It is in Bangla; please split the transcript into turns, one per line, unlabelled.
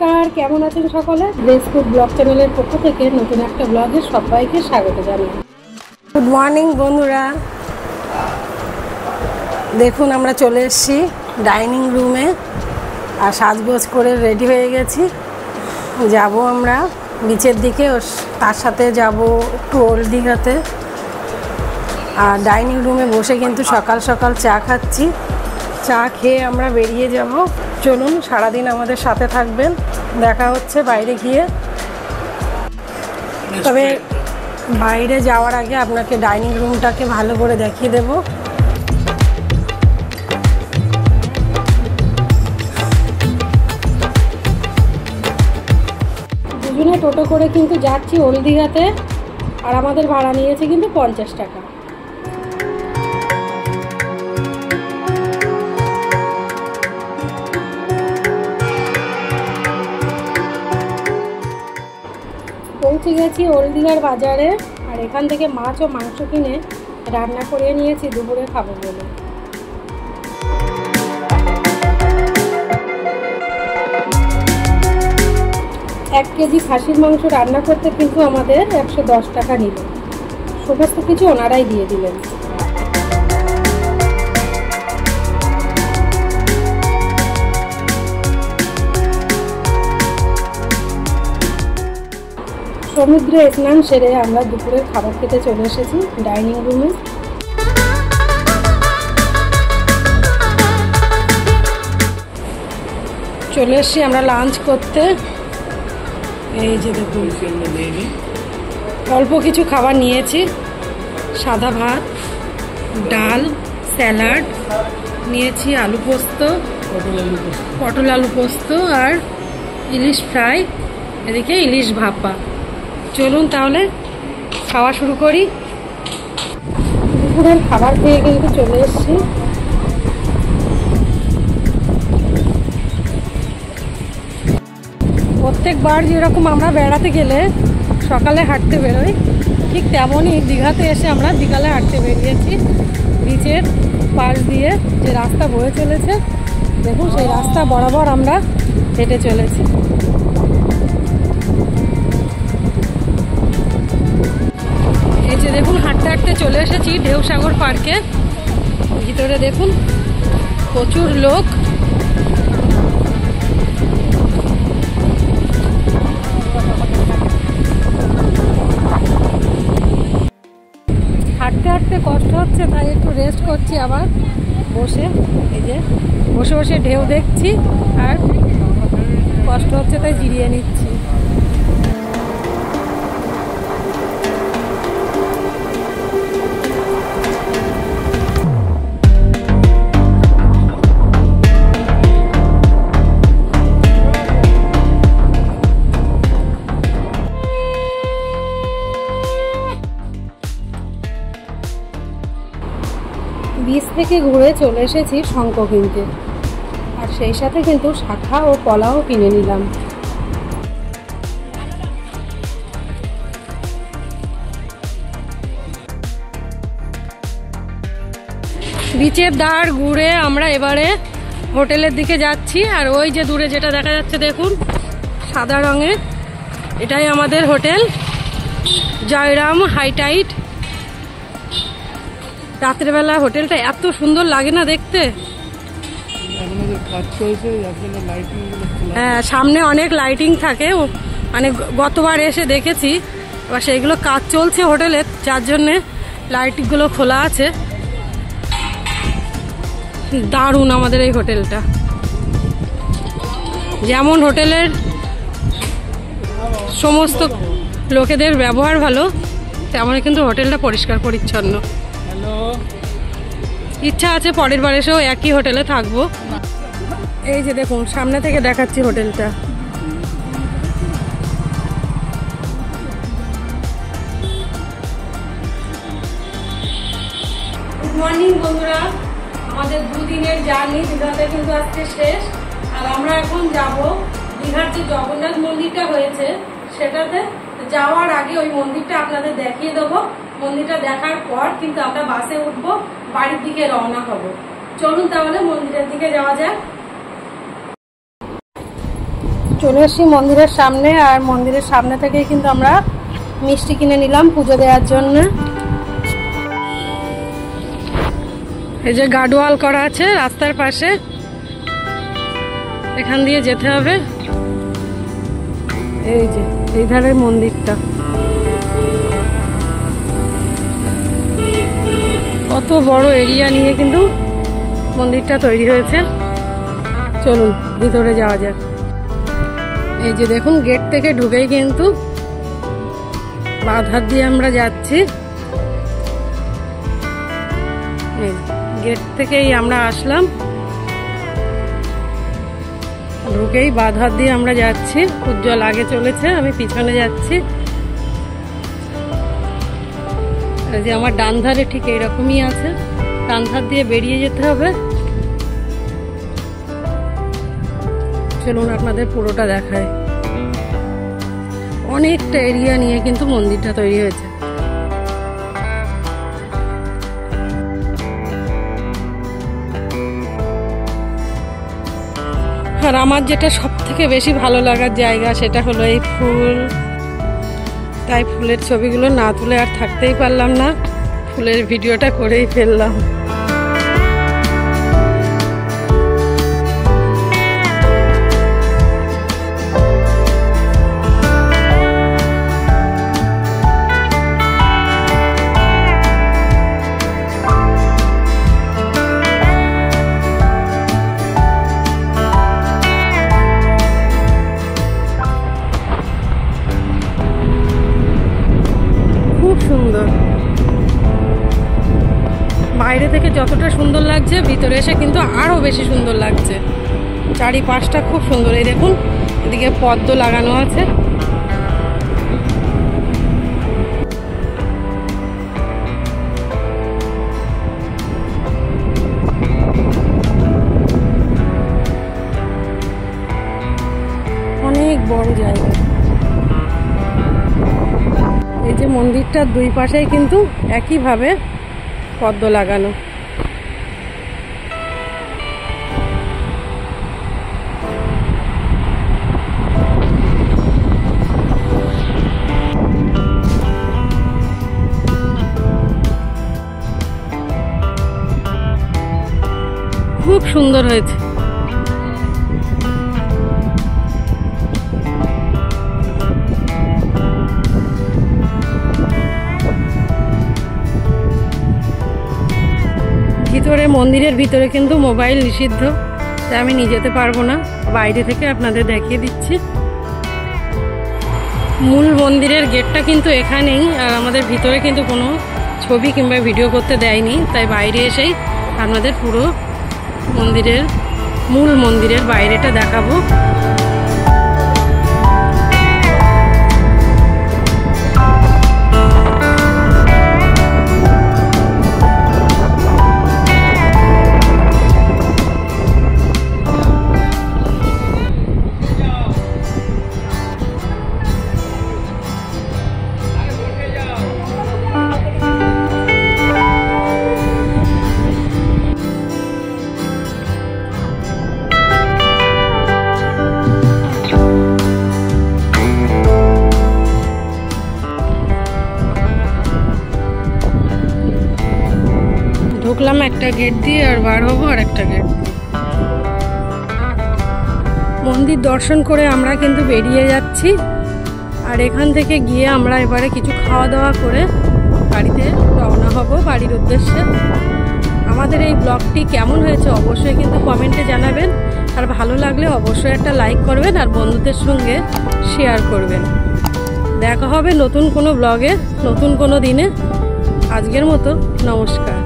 নমস্কার, কেমন আছেন সকলে? ব্লেস ফুড ব্লগ চ্যানেলের পক্ষ থেকে নতুন একটা ব্লগে সবাইকে স্বাগত জানাই। গুড মর্নিং বন্ধুরা, দেখুন আমরা চলে এসেছি ডাইনিং রুমে আর সাজগোজ করে রেডি হয়ে গেছি। যাব আমরা বিচের দিকে, তার সাথে যাব একটু ওল্ড দীঘাতে। আর ডাইনিং রুমে বসে কিন্তু সকাল সকাল চা খাচ্ছি। চা খেয়ে আমরা বেরিয়ে যাব। চলুন, সারাদিন আমাদের সাথে থাকবেন, দেখা হচ্ছে বাইরে গিয়ে। তবে বাইরে যাওয়ার আগে আপনাকে ডাইনিং রুমটাকে ভালো করে দেখিয়ে দেব। দুজনে টোটো করে কিন্তু যাচ্ছি ওল্ড দীঘাতে, আর আমাদের ভাড়া নিয়েছে কিন্তু 50 টাকা। পৌঁছে গেছি ওল্ড দীঘার বাজারে, আর এখান থেকে মাছ ও মাংস কিনে রান্না করে নিয়েছি দুপুরে খাবো বলে। 1 কেজি খাসির মাংস রান্না করতে কিন্তু আমাদের 110 টাকা নিল। সমস্ত কিছু ওনারাই দিয়ে দিলেন। সমুদ্রে স্নান সেরে আমরা দুপুরের খাবার খেতে চলে এসেছি ডাইনিং রুমে। চলে এসেছি আমরা লাঞ্চ করতে। এই যে দেখুন, অল্প কিছু খাবার নিয়েছি। সাদা ভাত, ডাল, স্যালাড নিয়েছি, আলু পোস্ত, পটল আলু পোস্ত আর ইলিশ ফ্রাই, এদিকে ইলিশ ভাপা। চলুন তাহলে খাওয়া শুরু করি। দুপুরের খাবার খেয়ে কিন্তু চলে এসেছি। প্রত্যেকবার যেরকম আমরা বেড়াতে গেলে সকালে হাঁটতে বেরোই, ঠিক তেমনই দীঘাতে এসে আমরা বিকালে হাঁটতে বেরিয়েছি। বিচের পাশ দিয়ে যে রাস্তা বয়ে চলেছে, দেখুন সেই রাস্তা বরাবর আমরা হেঁটে চলেছি। এই যে দেখুন, হাঁটতে হাঁটতে চলে এসেছি ঢেউসাগর পার্কে। ভিতরে দেখুন প্রচুর লোক। হাঁটতে হাঁটতে কষ্ট হচ্ছে, তাই একটু রেস্ট করছি আবার বসে। এই যে বসে বসে ঢেউ দেখছি, আর কষ্ট হচ্ছে তাই জিরিয়ে নিচ্ছি। বীজ থেকে ঘুরে চলে এসেছি শঙ্খ কিনতে, আর সেই সাথে কিন্তু শাখা ও কলাও কিনে নিলাম। বিচের ধার ঘুরে আমরা এবারে হোটেলের দিকে যাচ্ছি। আর ওই যে দূরে যেটা দেখা যাচ্ছে দেখুন সাদা রঙের, এটাই আমাদের হোটেল জয়রাম হাইটাইট। রাত্রেবেলা হোটেলটা এত সুন্দর লাগে না দেখতে। হ্যাঁ, সামনে অনেক লাইটিং থাকে, মানে গতবার এসে দেখেছি। এবার সেইগুলো কাজ চলছে হোটেলের, যার জন্যে লাইটগুলো খোলা আছে। দারুণ আমাদের এই হোটেলটা। যেমন হোটেলের সমস্ত লোকেদের ব্যবহার ভালো, তেমনই কিন্তু হোটেলটা পরিষ্কার পরিচ্ছন্ন। ইচ্ছা আছে পরের বার এসেও একই হোটেলে থাকবো। এই যে দেখুন সামনে থেকে দেখাচ্ছি হোটেলটা। গুড মর্নিং বন্ধুরা, আমাদের দুদিনের জার্নি দীঘাতে কিন্তু আজকে শেষ। আর আমরা এখন যাব দীঘার যে জগন্নাথ মন্দিরটা হয়েছে সেটাতে। যাওয়ার আগে ওই মন্দিরটা আপনাদের দেখিয়ে দেবো। মন্দিরটা দেখার পর কিন্তু আমরা বাসে উঠবো, বাড়ির দিকে রওনা হব। চলুন তাহলে মন্দিরের দিকে যাওয়া যাক। চলে এসেছি মন্দিরের সামনে, আর মন্দিরের সামনে থেকেই কিন্তু আমরা মিষ্টি কিনে নিলাম পুজো দেওয়ার জন্য। এই যে গার্ডওয়াল করা আছে রাস্তার পাশে, এখান দিয়ে যেতে হবে। এই যে এই ধারে মন্দিরটা, কত বড় এরিয়া নিয়ে কিন্তু মন্দিরটা তৈরি হয়েছে। চলুন ভিতরে যাওয়া যাক। এই যে দেখুন, গেট থেকে ঢুকেই কিন্তু বাধার দিয়ে আমরা যাচ্ছি। গেট থেকেই আমরা আসলাম, ঢুকেই বাধার দিয়ে আমরা যাচ্ছি। উজ্জ্বল আগে চলেছে, আমি পিছনে যাচ্ছি। যে আমার ডান ধারে ঠিক এইরকমই আছে, ডান ধার দিয়ে বেরিয়ে যেতে হবে। চলুন আপনাদের পুরোটা দেখায়। অনেকটা এরিয়া নিয়ে কিন্তু মন্দিরটা তৈরি হয়েছে। আর আমার যেটা সব থেকে বেশি ভালো লাগার জায়গা সেটা হলো এই ফুল। তাই ফুলের ছবিগুলো না তুলে আর থাকতেই পারলাম না, ফুলের ভিডিওটা করেই ফেললাম। সুন্দর, বাইরে থেকে যতটা সুন্দর লাগছে ভিতরে এসে কিন্তু আরো বেশি সুন্দর লাগছে। চারিপাশটা খুব সুন্দর। এই দেখুন, এদিকে পদ্ম লাগানো আছে। অনেক বড় জায়গা। এই যে মন্দিরটার দুই পাশেই কিন্তু একইভাবে পদ্ম লাগানো। খুব সুন্দর হয়েছে। ভিতরে, মন্দিরের ভিতরে কিন্তু মোবাইল নিষিদ্ধ, তাই আমি নিয়ে যেতে পারবো না। বাইরে থেকে আপনাদের দেখিয়ে দিচ্ছি। মূল মন্দিরের গেটটা কিন্তু এখানেই, আর আমাদের ভিতরে কিন্তু কোনো ছবি কিংবা ভিডিও করতে দেয়নি, তাই বাইরে এসেই আপনাদের পুরো মন্দিরের, মূল মন্দিরের বাইরেটা দেখাবো। ঢুকলাম একটা গেট দিয়ে, আর বার হবো আর একটা গেট দিয়ে। মন্দির দর্শন করে আমরা কিন্তু বেরিয়ে যাচ্ছি, আর এখান থেকে গিয়ে আমরা এবারে কিছু খাওয়া দাওয়া করে বাড়িতে রওনা হব, বাড়ির উদ্দেশ্যে। আমাদের এই ব্লগটি কেমন হয়েছে অবশ্যই কিন্তু কমেন্টে জানাবেন, আর ভালো লাগলে অবশ্যই একটা লাইক করবেন, আর বন্ধুদের সঙ্গে শেয়ার করবেন। দেখা হবে নতুন কোনো ব্লগে, নতুন কোনো দিনে। আজকের মতো নমস্কার।